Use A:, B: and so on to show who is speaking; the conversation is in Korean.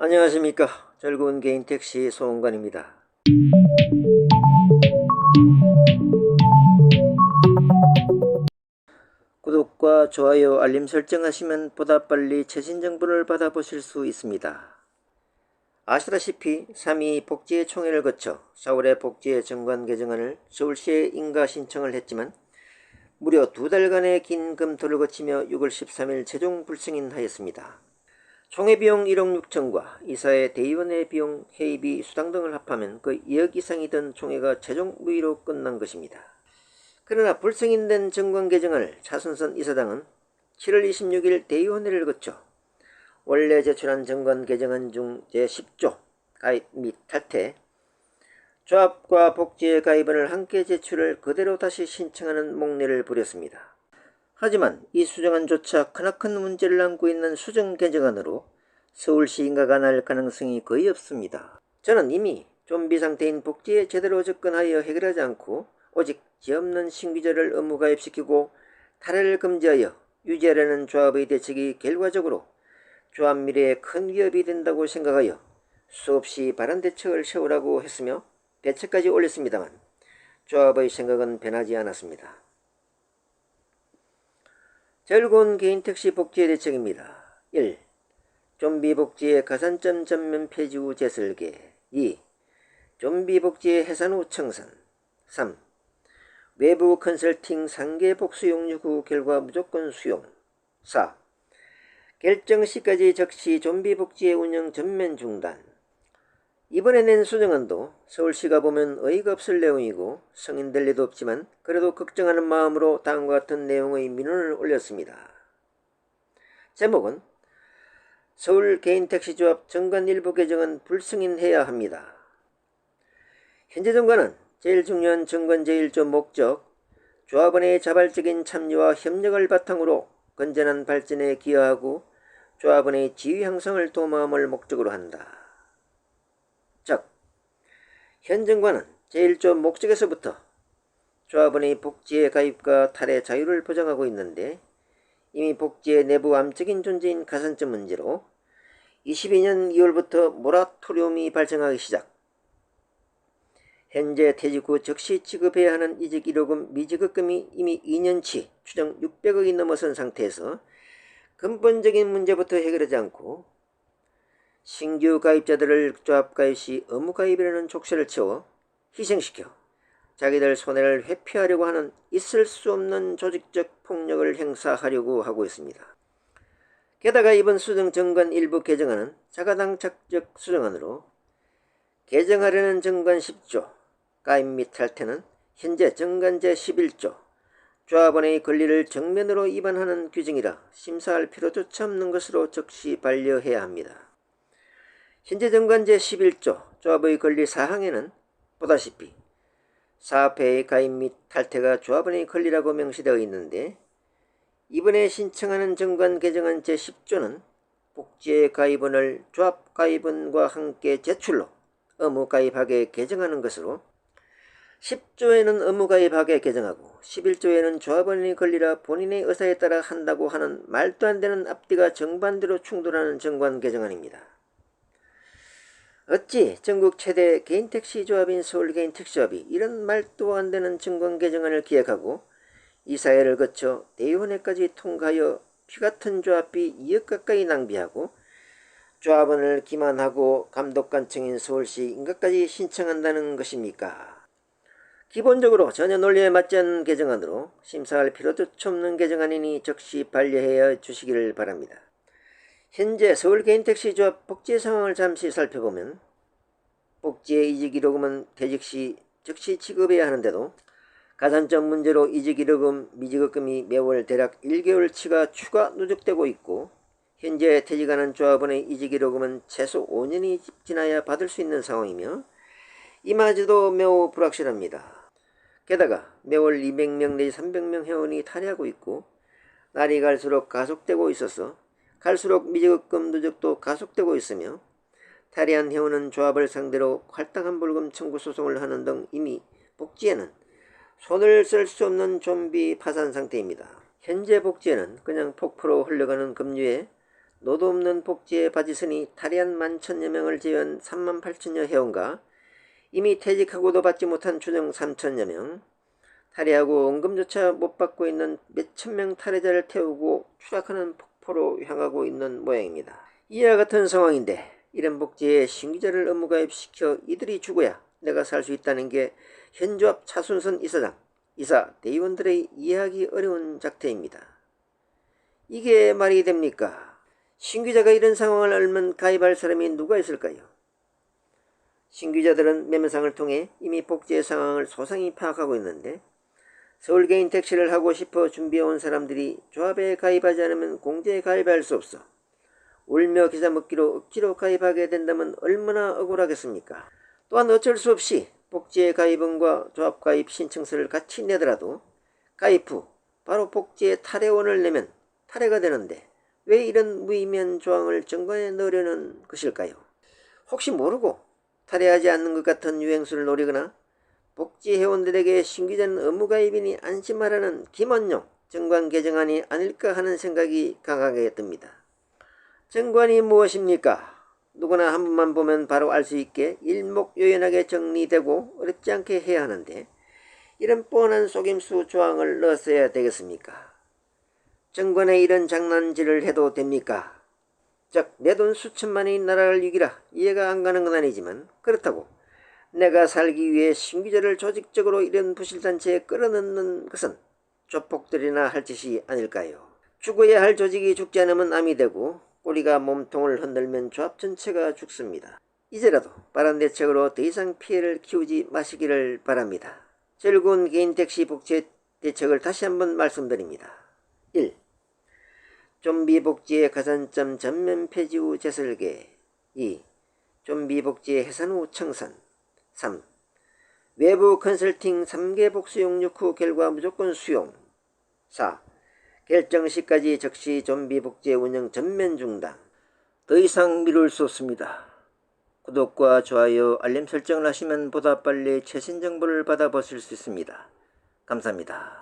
A: 안녕하십니까. 즐거운 개인 택시 소원관입니다. 구독과 좋아요, 알림 설정하시면 보다 빨리 최신 정보를 받아보실 수 있습니다. 아시다시피 3.2 복지의 총회를 거쳐 4월에 복지의 정관 개정안을 서울시에 인가 신청을 했지만 무려 2달간의 긴 검토를 거치며 6월 13일 최종 불승인하였습니다. 총회 비용 1억 6천과 이사회 대의원의 비용, 회의비, 수당 등을 합하면 거의 2억 이상이 든 총회가 최종 무의로 끝난 것입니다. 그러나 불승인된 정관 개정안을 차순선 이사장은 7월 26일 대의원회를 거쳐 원래 제출한 정관 개정안 중 제10조 가입 및 탈퇴, 조합과 복지의 가입안을 함께 제출을 그대로 다시 신청하는 목례를 부렸습니다. 하지만 이 수정안조차 크나큰 문제를 안고 있는 수정 개정안으로 서울시 인가가 날 가능성이 거의 없습니다. 저는 이미 좀비 상태인 복지에 제대로 접근하여 해결하지 않고 오직 죄 없는 신규자를 의무 가입시키고 탈회를 금지하여 유지하려는 조합의 대책이 결과적으로 조합 미래에 큰 위협이 된다고 생각하여 수없이 바른 대책을 세우라고 했으며 대책까지 올렸습니다만 조합의 생각은 변하지 않았습니다. 즐거운 개인 택시 복지의 대책입니다. 1. 좀비 복지의 가산점 전면 폐지 후 재설계. 2. 좀비 복지의 해산 후 청산. 3. 외부 컨설팅 상계 복수 용역 후 결과 무조건 수용. 4. 결정 시까지 적시 좀비 복지의 운영 전면 중단. 이번에 낸 수정안도 서울시가 보면 어이가 없을 내용이고 성인될 리도 없지만 그래도 걱정하는 마음으로 다음과 같은 내용의 민원을 올렸습니다. 제목은 서울 개인택시조합 정관 일부 개정은 불승인해야 합니다. 현재 정관은 제일 중요한 정관 제1조 목적, 조합원의 자발적인 참여와 협력을 바탕으로 건전한 발전에 기여하고 조합원의 지위 향상을 도모함을 목적으로 한다. 즉, 현 정관은 제1조 목적에서부터 조합원의 복지의 가입과 탈의 자유를 보장하고 있는데 이미 복지의 내부 암적인 존재인 가산점 문제로 22년 2월부터 모라토리움이 발생하기 시작. 현재 퇴직 후 즉시 지급해야 하는 이직 1호금 미지급금이 이미 2년치 추정 600억이 넘어선 상태에서 근본적인 문제부터 해결하지 않고 신규 가입자들을 조합 가입 시 의무 가입이라는 족쇄를 채워 희생시켜 자기들 손해를 회피하려고 하는 있을 수 없는 조직적 폭력을 행사하려고 하고 있습니다. 게다가 이번 수정 정관 일부 개정안은 자가당착적 수정안으로 개정하려는 정관 10조 가입 및 탈퇴는 현재 정관 제11조 조합원의 권리를 정면으로 위반하는 규정이라 심사할 필요조차 없는 것으로 즉시 반려해야 합니다. 현재 정관 제11조 조합의 권리 사항에는 보다시피 사업회의 가입 및 탈퇴가 조합원의 권리라고 명시되어 있는데 이번에 신청하는 정관 개정안 제10조는 복지의 가입원을 조합 가입원과 함께 제출로 의무 가입하게 개정하는 것으로 10조에는 의무 가입하게 개정하고 11조에는 조합원의 권리라 본인의 의사에 따라 한다고 하는 말도 안 되는 앞뒤가 정반대로 충돌하는 정관 개정안입니다. 어찌 전국 최대 개인택시 조합인 서울개인택시조합이 이런 말도 안 되는 정관 개정안을 기획하고 이사회를 거쳐 대의원회까지 통과하여 피같은 조합비 2억 가까이 낭비하고 조합원을 기만하고 감독관청인 서울시 인가까지 신청한다는 것입니까? 기본적으로 전혀 논리에 맞지 않는 개정안으로 심사할 필요조차 없는 개정안이니 즉시 반려해 주시기를 바랍니다. 현재 서울개인택시조합 복지 상황을 잠시 살펴보면 복지의 이직 1호금은 퇴직 시 즉시 지급해야 하는데도 가산점 문제로 이직 1호금, 미지급금이 매월 대략 1개월치가 추가 누적되고 있고 현재 퇴직하는 조합원의 이직 1호금은 최소 5년이 지나야 받을 수 있는 상황이며 이마저도 매우 불확실합니다. 게다가 매월 200명 내지 300명 회원이 탈의하고 있고 날이 갈수록 가속되고 있어서 갈수록 미지급금 누적도 가속되고 있으며 탈의한 회원은 조합을 상대로 할당한 벌금 청구 소송을 하는 등 이미 복지에는 손을 쓸 수 없는 좀비 파산 상태입니다. 현재 복지에는 그냥 폭포로 흘러가는 급류에 노도 없는 복지의 바지선이 탈의한 11,000여 명을 제외한 38,000여 회원과 이미 퇴직하고도 받지 못한 추정 3,000여 명, 탈의하고 원금조차 못 받고 있는 몇천 명 탈의자를 태우고 추락하는 폭포로 향하고 있는 모양입니다. 이와 같은 상황인데 이런 복지에 신규자를 의무가입시켜 이들이 죽어야 내가 살 수 있다는 게 현조합 차순선 이사장, 이사 대의원들의 이해하기 어려운 작태입니다. 이게 말이 됩니까? 신규자가 이런 상황을 알면 가입할 사람이 누가 있을까요? 신규자들은 매매상을 통해 이미 복지의 상황을 소상히 파악하고 있는데 서울 개인 택시를 하고 싶어 준비해온 사람들이 조합에 가입하지 않으면 공제에 가입할 수 없어 울며 기사 먹기로 억지로 가입하게 된다면 얼마나 억울하겠습니까? 또한 어쩔 수 없이 복지의 가입원과 조합 가입 신청서를 같이 내더라도 가입 후 바로 복지의 탈회원을 내면 탈회가 되는데 왜 이런 무의미한 조항을 정관에 넣으려는 것일까요? 혹시 모르고 탈회하지 않는 것 같은 유행수를 노리거나 복지회원들에게 신규자는 의무가입이니 안심하라는 김원용 정관 개정안이 아닐까 하는 생각이 강하게 듭니다. 정관이 무엇입니까? 누구나 한 번만 보면 바로 알 수 있게 일목요연하게 정리되고 어렵지 않게 해야 하는데 이런 뻔한 속임수 조항을 넣었어야 되겠습니까? 정관에 이런 장난질을 해도 됩니까? 즉, 내 돈 수천만이 나라를 이기라 이해가 안 가는 건 아니지만 그렇다고 내가 살기 위해 신규자를 조직적으로 이런 부실단체에 끌어넣는 것은 조폭들이나 할 짓이 아닐까요? 죽어야 할 조직이 죽지 않으면 암이 되고 꼬리가 몸통을 흔들면 조합 전체가 죽습니다. 이제라도 빠른 대책으로 더 이상 피해를 키우지 마시기를 바랍니다. 즐거운 개인택시 복지 대책을 다시 한번 말씀드립니다. 1. 좀비 복지의 가산점 전면 폐지 후 재설계. 2. 좀비 복지의 해산 후 청산. 3. 외부 컨설팅 3개 복수 용역 후 결과 무조건 수용. 4. 결정 시까지 적시 좀비 복지의 운영 전면 중단. 더 이상 미룰 수 없습니다. 구독과 좋아요, 알림 설정을 하시면 보다 빨리 최신 정보를 받아보실 수 있습니다. 감사합니다.